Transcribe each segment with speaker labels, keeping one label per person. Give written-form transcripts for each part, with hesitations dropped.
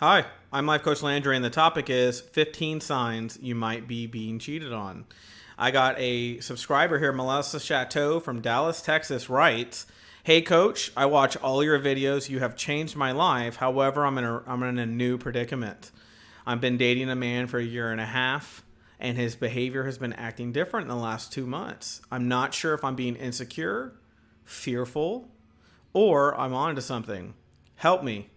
Speaker 1: Hi, I'm Life Coach Landry, and the topic is 15 signs you might be being cheated on. I got a subscriber here, Melissa Chateau from Dallas, Texas, writes, "Hey Coach, I watch all your videos. You have changed my life. However, I'm in a new predicament. I've been dating a man for a year and a half, and his behavior has been acting different in the last 2 months. I'm not sure if I'm being insecure, fearful, or I'm on to something. Help me."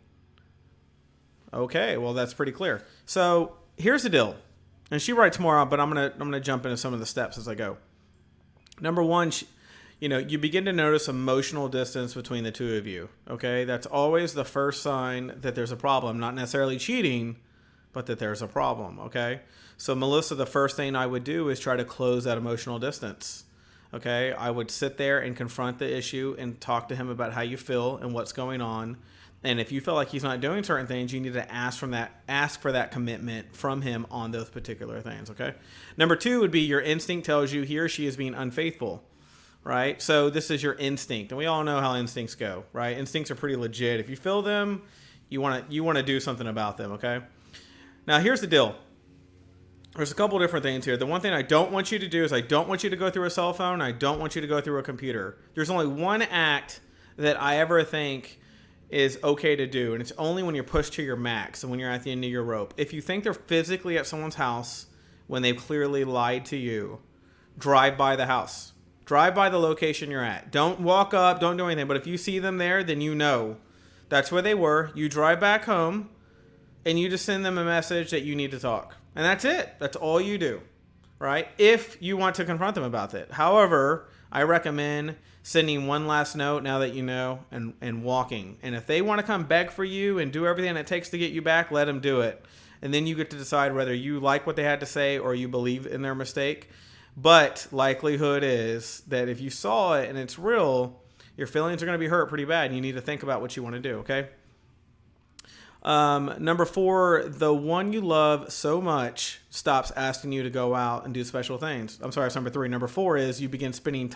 Speaker 1: Okay, well, that's pretty clear. So here's the deal. And she writes more out, but I'm gonna jump into some of the steps as I go. Number one, you begin to notice emotional distance between the two of you. Okay, that's always the first sign that there's a problem. Not necessarily cheating, but that there's a problem. Okay, so Melissa, the first thing I would do is try to close that emotional distance. Okay, I would sit there and confront the issue and talk to him about how you feel and what's going on. And if you feel like he's not doing certain things, you need to ask for that commitment from him on those particular things. Okay. Number two would be your instinct tells you he or she is being unfaithful, right? So this is your instinct, and we all know how instincts go, right? Instincts are pretty legit. If you feel them, you want to do something about them. Okay. Now here's the deal. There's a couple different things here. The one thing I don't want you to do is I don't want you to go through a cell phone. I don't want you to go through a computer. There's only one act that I ever think is okay to do, and it's only when you're pushed to your max and when you're at the end of your rope. If you think they're physically at someone's house when they've clearly lied to you, drive by the house. Drive by the location you're at. Don't walk up, don't do anything. But if you see them there, then you know that's where they were. You drive back home and you just send them a message that you need to talk. And that's it. That's all you do, right? If you want to confront them about it. However, I recommend sending one last note now that you know and walking. And if they want to come beg for you and do everything it takes to get you back, let them do it. And then you get to decide whether you like what they had to say or you believe in their mistake. But likelihood is that if you saw it and it's real, your feelings are going to be hurt pretty bad. And you need to think about what you want to do, okay? Number four, the one you love so much stops asking you to go out and do special things. I'm sorry, it's number three. Number four is you begin spending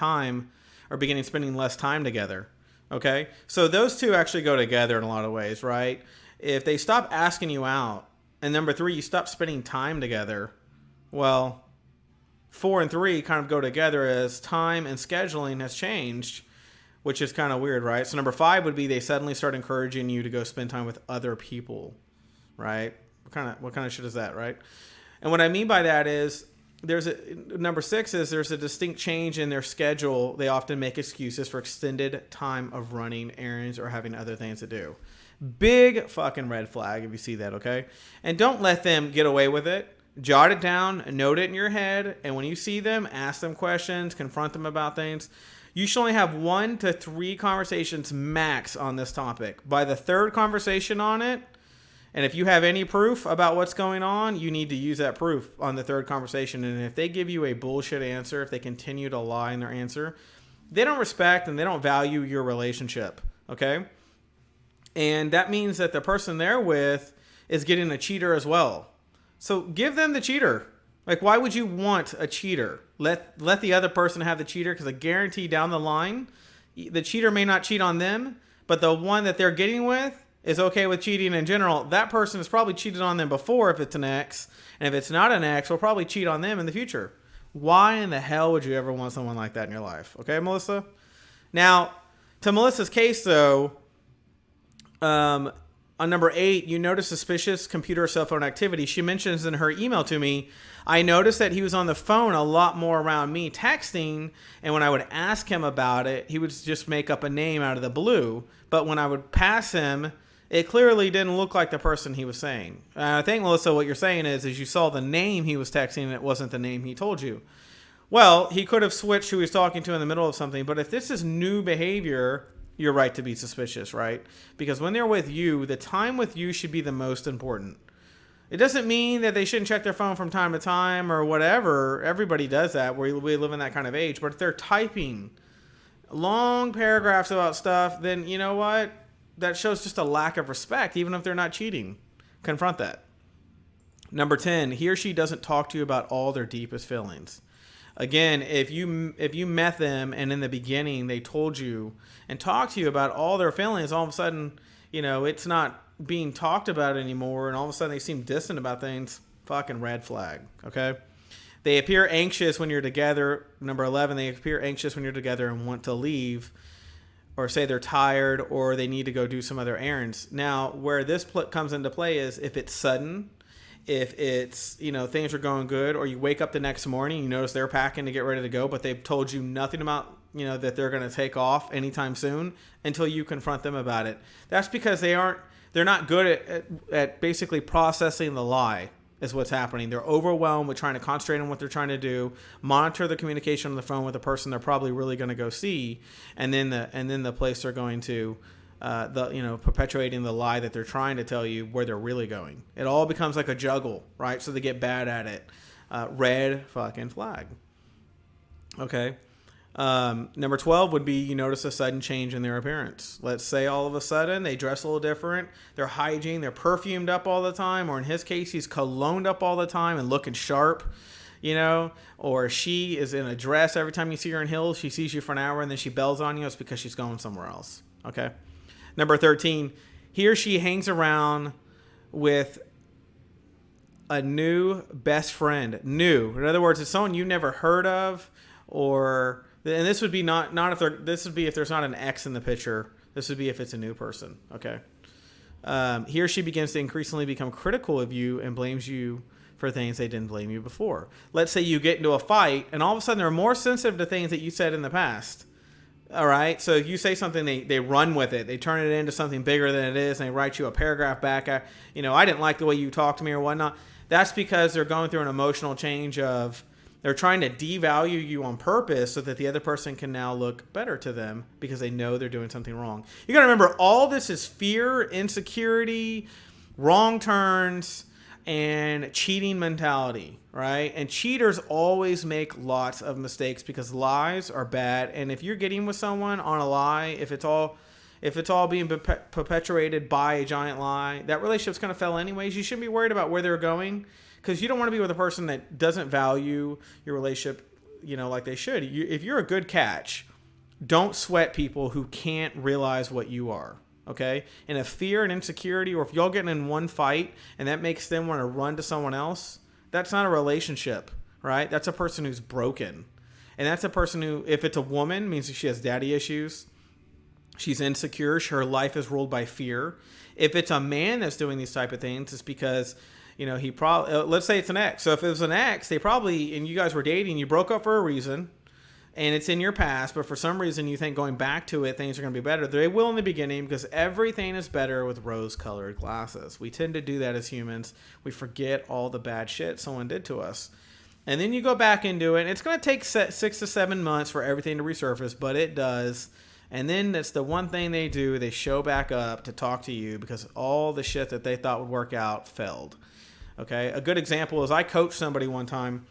Speaker 1: less time together. Okay. So those two actually go together in a lot of ways, right? If they stop asking you out, and number three, you stop spending time together. Well, 4 and 3 kind of go together as time and scheduling has changed, which is kind of weird, right? So number 5 would be they suddenly start encouraging you to go spend time with other people, right? What kind of shit is that, right? And what I mean by that is number 6 is there's a distinct change in their schedule. They often make excuses for extended time of running errands or having other things to do. Big fucking red flag if you see that, okay? And don't let them get away with it. Jot it down, note it in your head, and when you see them, ask them questions, confront them about things. You should only have 1 to 3 conversations max on this topic. By the third conversation on it, and if you have any proof about what's going on, you need to use that proof on the third conversation. And if they give you a bullshit answer, if they continue to lie in their answer, they don't respect and they don't value your relationship, okay? And that means that the person they're with is getting a cheater as well. So give them the cheater. Like, why would you want a cheater? Let the other person have the cheater, because I guarantee down the line, the cheater may not cheat on them, but the one that they're getting with is okay with cheating in general. That person has probably cheated on them before if it's an ex, and if it's not an ex, will probably cheat on them in the future. Why in the hell would you ever want someone like that in your life? Okay, Melissa? Now, to Melissa's case, though, on number 8, you notice suspicious computer or cell phone activity. She mentions in her email to me, I noticed that he was on the phone a lot more around me texting, and when I would ask him about it, he would just make up a name out of the blue. But when I would pass him, it clearly didn't look like the person he was saying. I think, Melissa, what you're saying is you saw the name he was texting and it wasn't the name he told you. Well, he could have switched who he was talking to in the middle of something, but if this is new behavior, you're right to be suspicious, right? Because when they're with you, the time with you should be the most important. It doesn't mean that they shouldn't check their phone from time to time or whatever. Everybody does that. We live in that kind of age. But if they're typing long paragraphs about stuff, then you know what? That shows just a lack of respect, even if they're not cheating. Confront that. Number 10, he or she doesn't talk to you about all their deepest feelings. Again, if you met them and in the beginning they told you and talked to you about all their feelings, all of a sudden, it's not being talked about anymore, and all of a sudden they seem distant about things, fucking red flag, okay? They appear anxious when you're together. Number 11, they appear anxious when you're together and want to leave, or say they're tired, or they need to go do some other errands. Now, where this comes into play is if it's sudden, if it's, things are going good, or you wake up the next morning, you notice they're packing to get ready to go, but they've told you nothing about, that they're going to take off anytime soon until you confront them about it. That's because they're not good at basically processing the lie is what's happening. They're overwhelmed with trying to concentrate on what they're trying to do, monitor the communication on the phone with the person they're probably really going to go see, and then the place they're going to, perpetuating the lie that they're trying to tell you where they're really going. It all becomes like a juggle, right? So they get bad at it. Red fucking flag. Okay. Number 12 would be you notice a sudden change in their appearance. Let's say all of a sudden they dress a little different. Their hygiene, they're perfumed up all the time, or in his case, he's cologned up all the time and looking sharp, or she is in a dress. Every time you see her in heels, she sees you for an hour and then she bells on you. It's because she's going somewhere else. Okay. Number 13, he or she hangs around with a new best friend. New. In other words, it's someone you never heard of, and this would be not if this would be if there's not an X in the picture. This would be if it's a new person. Okay. He or she begins to increasingly become critical of you and blames you for things they didn't blame you before. Let's say you get into a fight and all of a sudden they're more sensitive to things that you said in the past. All right. So if you say something, they run with it. They turn it into something bigger than it is. And they write you a paragraph back. I didn't like the way you talked to me or whatnot. That's because they're going through an emotional change of they're trying to devalue you on purpose so that the other person can now look better to them because they know they're doing something wrong. You got to remember, all this is fear, insecurity, wrong turns, and cheating mentality, right? And cheaters always make lots of mistakes because lies are bad. And if you're getting with someone on a lie, if it's all being perpetuated by a giant lie, that relationship's going to fail anyways. You shouldn't be worried about where they're going because you don't want to be with a person that doesn't value your relationship, like they should. If you're a good catch, don't sweat people who can't realize what you are. Okay. And if fear and insecurity, or if y'all getting in one fight and that makes them want to run to someone else, that's not a relationship, right? That's a person who's broken. And that's a person who, if it's a woman, means she has daddy issues. She's insecure. Her life is ruled by fear. If it's a man that's doing these type of things, it's because, he probably, let's say it's an ex. So if it was an ex, and you guys were dating, you broke up for a reason. And it's in your past, but for some reason you think going back to it, things are going to be better. They will in the beginning because everything is better with rose-colored glasses. We tend to do that as humans. We forget all the bad shit someone did to us. And then you go back into it. And it's going to take 6 to 7 months for everything to resurface, but it does. And then that's the one thing they do. They show back up to talk to you because all the shit that they thought would work out failed. Okay? A good example is I coached somebody one time,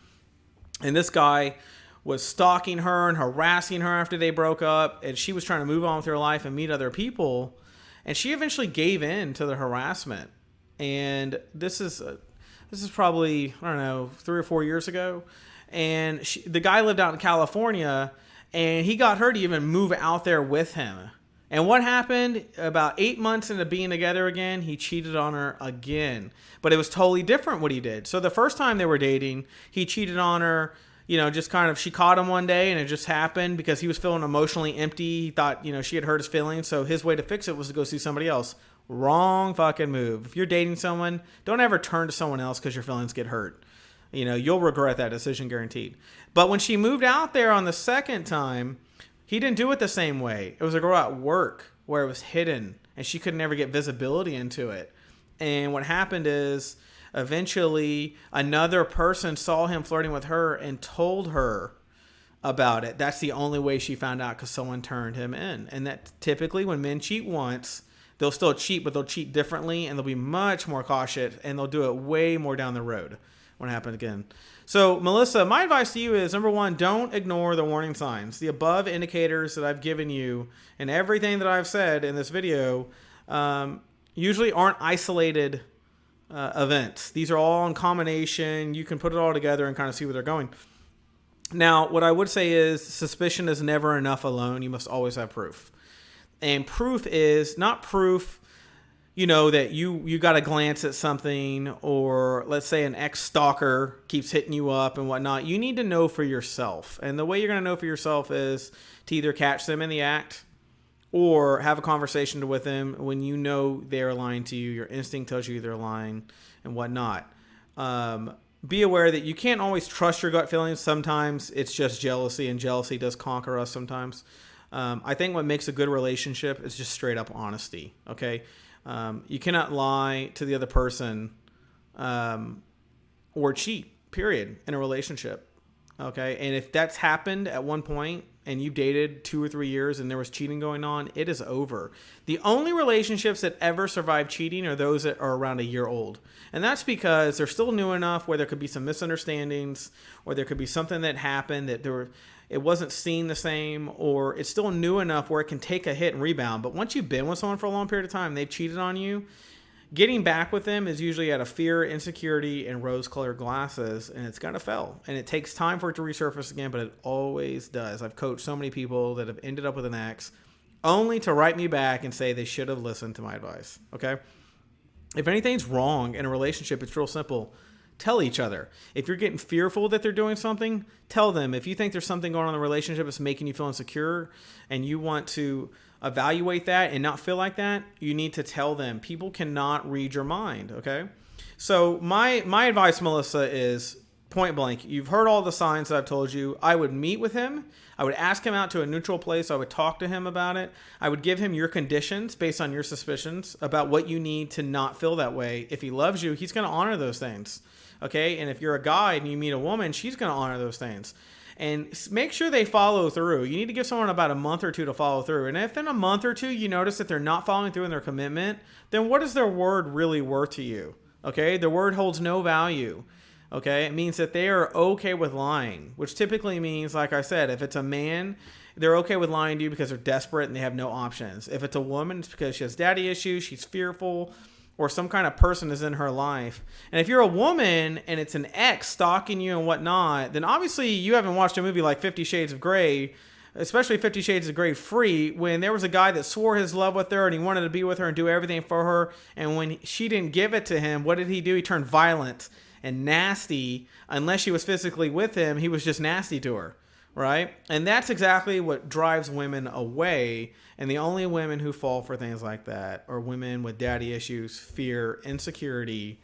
Speaker 1: and this guy was stalking her and harassing her after they broke up, and she was trying to move on with her life and meet other people, and she eventually gave in to the harassment. And this is probably, I don't know, 3 or 4 years ago, and the guy lived out in California, and he got her to even move out there with him. And what happened? About 8 months into being together again, he cheated on her again, but it was totally different what he did. So the first time they were dating, he cheated on her. Just kind of, she caught him one day and it just happened because he was feeling emotionally empty. He thought, she had hurt his feelings. So his way to fix it was to go see somebody else. Wrong fucking move. If you're dating someone, don't ever turn to someone else because your feelings get hurt. You'll regret that decision, guaranteed. But when she moved out there on the second time, he didn't do it the same way. It was a girl at work where it was hidden and she could never get visibility into it. And what happened is, eventually, another person saw him flirting with her and told her about it. That's the only way she found out because someone turned him in. And that typically when men cheat once, they'll still cheat, but they'll cheat differently and they'll be much more cautious and they'll do it way more down the road when it happens again. So, Melissa, my advice to you is, number one, don't ignore the warning signs. The above indicators that I've given you and everything that I've said in this video usually aren't isolated events. These are all in combination. You can put it all together and kind of see where they're going. Now, what I would say is suspicion is never enough alone. You must always have proof. And proof is not proof, that you got to glance at something, or let's say an ex-stalker keeps hitting you up and whatnot, you need to know for yourself. And the way you're going to know for yourself is to either catch them in the act or have a conversation with them when you know they're lying to you. Your instinct tells you they're lying and whatnot. Be aware that you can't always trust your gut feelings. Sometimes it's just jealousy, and jealousy does conquer us sometimes. I think what makes a good relationship is just straight up honesty. Okay. You cannot lie to the other person, or cheat, period, in a relationship. Okay. And if that's happened at one point and you dated 2 or 3 years and there was cheating going on, it is over. The only relationships that ever survive cheating are those that are around a year old. And that's because they're still new enough where there could be some misunderstandings, or there could be something that happened that it wasn't seen the same, or it's still new enough where it can take a hit and rebound. But once you've been with someone for a long period of time, they've cheated on you, getting back with them is usually out of fear, insecurity, and rose-colored glasses, and it's going to fail. And it takes time for it to resurface again, but it always does. I've coached so many people that have ended up with an ex only to write me back and say they should have listened to my advice, okay? If anything's wrong in a relationship, it's real simple. Tell each other. If you're getting fearful that they're doing something, tell them. If you think there's something going on in the relationship that's making you feel insecure and you want to evaluate that and not feel like that, you need to tell them. People cannot read your mind, okay? So my advice, Melissa, is point blank. You've heard all the signs that I've told you. I would meet with him. I would ask him out to a neutral place. I would talk to him about it. I would give him your conditions based on your suspicions about what you need to not feel that way. If he loves you, he's going to honor those things. Okay. And if you're a guy and you meet a woman, she's going to honor those things. And make sure they follow through. You need to give someone about a month or two to follow through. And if in a month or two you notice that they're not following through in their commitment, then what is their word really worth to you? Okay. The word holds no value. Okay. It means that they are okay with lying, which typically means, like I said, if it's a man, they're okay with lying to you because they're desperate and they have no options. If it's a woman, it's because she has daddy issues, she's fearful, or some kind of person is in her life. And if you're a woman and it's an ex stalking you and whatnot, then obviously you haven't watched a movie like 50 Shades of Grey, especially 50 Shades of Grey Free, when there was a guy that swore his love with her and he wanted to be with her and do everything for her. And when she didn't give it to him, what did he do? He turned violent and nasty. Unless she was physically with him, he was just nasty to her. Right? And that's exactly what drives women away. And the only women who fall for things like that are women with daddy issues, fear, insecurity,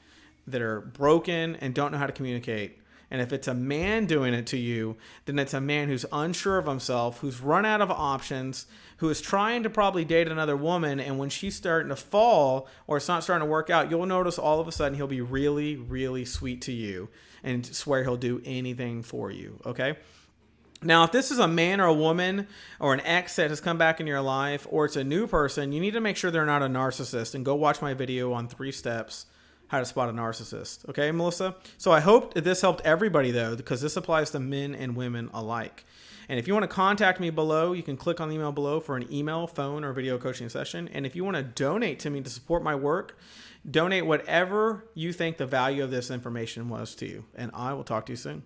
Speaker 1: that are broken and don't know how to communicate. And if it's a man doing it to you, then it's a man who's unsure of himself, who's run out of options, who is trying to probably date another woman. And when she's starting to fall or it's not starting to work out, you'll notice all of a sudden he'll be really, really sweet to you and swear he'll do anything for you. Okay? Now, if this is a man or a woman or an ex that has come back in your life, or it's a new person, you need to make sure they're not a narcissist, and go watch my video on 3 steps how to spot a narcissist. Okay, Melissa? So I hope that this helped everybody, though, because this applies to men and women alike. And if you want to contact me below, you can click on the email below for an email, phone, or video coaching session. And if you want to donate to me to support my work, donate whatever you think the value of this information was to you. And I will talk to you soon.